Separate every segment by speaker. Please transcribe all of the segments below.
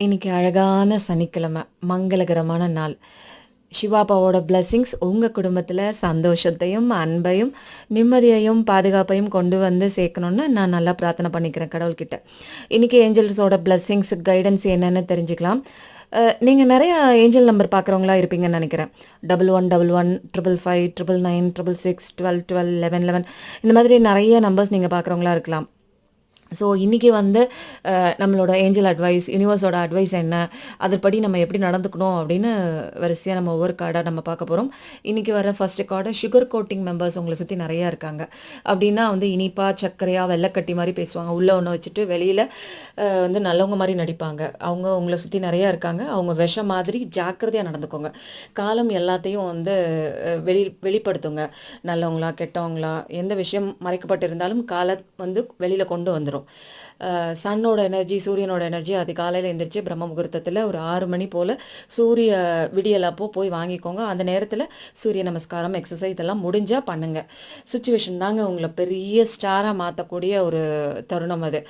Speaker 1: இன்னைக்கு அழகான சனிக்கிழமை, மங்களகரமான நாள். சிவா அப்பாவோட பிளெஸ்ஸிங்ஸ் உங்க குடும்பத்துல சந்தோஷத்தையும், அன்பையும், நிம்மதியையும், பாதுகாப்பையும் கொண்டு வந்து சேர்க்கணும்னு நான் நல்லா பிரார்த்தனை பண்ணிக்கிறேன் கடவுள்கிட்ட. இன்னைக்கு ஏஞ்சல்ஸோட பிளெஸ்ஸிங்ஸ், கைடன்ஸ் என்னன்னு தெரிஞ்சுக்கலாம். நீங்க நெறைய ஏஞ்சல் நம்பர் பார்க்குறவங்களா இருப்பீங்கன்னு நெனைக்கிறேன். 1111, 555, 999, 666, 12, 12, 11, 11 இந்த மாதிரி நெறைய நம்பர்ஸ் நீங்க பார்க்குறவங்களா இருக்கலாம். ஸோ இன்றைக்கி வந்து நம்மளோட ஏஞ்சல் அட்வைஸ், யூனிவர்ஸோட அட்வைஸ் என்ன, அதுபடி நம்ம எப்படி நடந்துக்கணும் அப்படின்னு வரிசையாக நம்ம ஒவ்வொரு கார்டாக நம்ம பார்க்க போகிறோம். இன்றைக்கி வர first card sugar coating members உங்களை சுற்றி நிறையா இருக்காங்க. அப்படின்னா வந்து இனிப்பா, சர்க்கரையாக, வெள்ளைக்கட்டி மாதிரி பேசுவாங்க. உள்ளே ஒன்று வச்சுட்டு வெளியில் வந்து நல்லவங்க மாதிரி நடிப்பாங்க. அவங்க உங்களை சுற்றி நிறையா இருக்காங்க. அவங்க விஷம் மாதிரி ஜாக்கிரதையாக நடந்துக்கோங்க. காலம் எல்லாத்தையும் வந்து வெளிப்படுத்துங்க. நல்லவங்களா கெட்டவங்களா எந்த விஷயம் மறைக்கப்பட்டிருந்தாலும் காலம் வந்து வெளியில் கொண்டு வந்துடும். சன்னோட எனர்ஜி, சூரியனோட எனர்ஜி அதிகாலையில் எந்திரிச்சு பிரம்ம முகூர்த்தத்தில் ஒரு 6 மணி போல் சூரிய விடியல் அப்போ போய் வாங்கிக்கோங்க. அந்த நேரத்தில் சூரிய நமஸ்காரம், எக்ஸசைஸ் இதெல்லாம் முடிஞ்சால் பண்ணுங்கள். சுச்சுவேஷன் தாங்க உங்களை பெரிய ஸ்டாராக மாற்றக்கூடிய ஒரு தருணம் அது.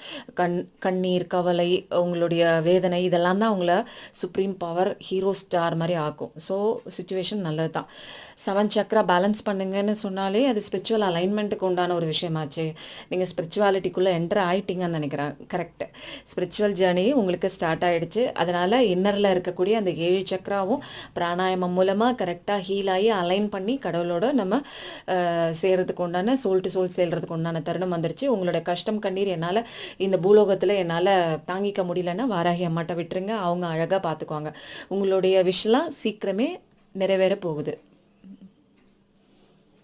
Speaker 1: கண்ணீர், கவலை, உங்களுடைய வேதனை இதெல்லாம் தான் உங்களை சுப்ரீம் பவர், ஹீரோ ஸ்டார் மாதிரி ஆக்கும். ஸோ சுச்சுவேஷன் நல்லது தான். 7 சக்ரா பேலன்ஸ் பண்ணுங்கன்னு சொன்னாலே அது ஸ்பிரிச்சுவல் அலைன்மெண்ட்டுக்கு உண்டான ஒரு விஷயமாச்சு. நீங்கள் ஸ்பிரிச்சுவாலிட்டிக்குள்ளே என்டர் ஆகிட்டீங்கன்னு நினைக்கிறேன். கரெக்டு. ஸ்பிரிச்சுவல் ஜேர்னி உங்களுக்கு ஸ்டார்ட் ஆகிடுச்சு. அதனால் இன்னரில் இருக்கக்கூடிய அந்த 7 சக்ராவும் பிராணாயாமம் மூலமாக கரெக்டாக ஹீல் ஆகி அலைன் பண்ணி கடவுளோட நம்ம சேர்கிறதுக்கு உண்டான சோல் டு சோல் சேர்கிறதுக்கு உண்டான தருணம் வந்துருச்சு. உங்களோட கஷ்டம், கண்ணீர் என்னால் இந்த பூலோகத்தில் என்னால் தாங்கிக்க முடியலன்னா வாராகி அம்மாட்ட விட்டுருங்க. அவங்க அழகாக பார்த்துக்குவாங்க. உங்களுடைய விஷயம் சீக்கிரமே நிறைவேற போகுது.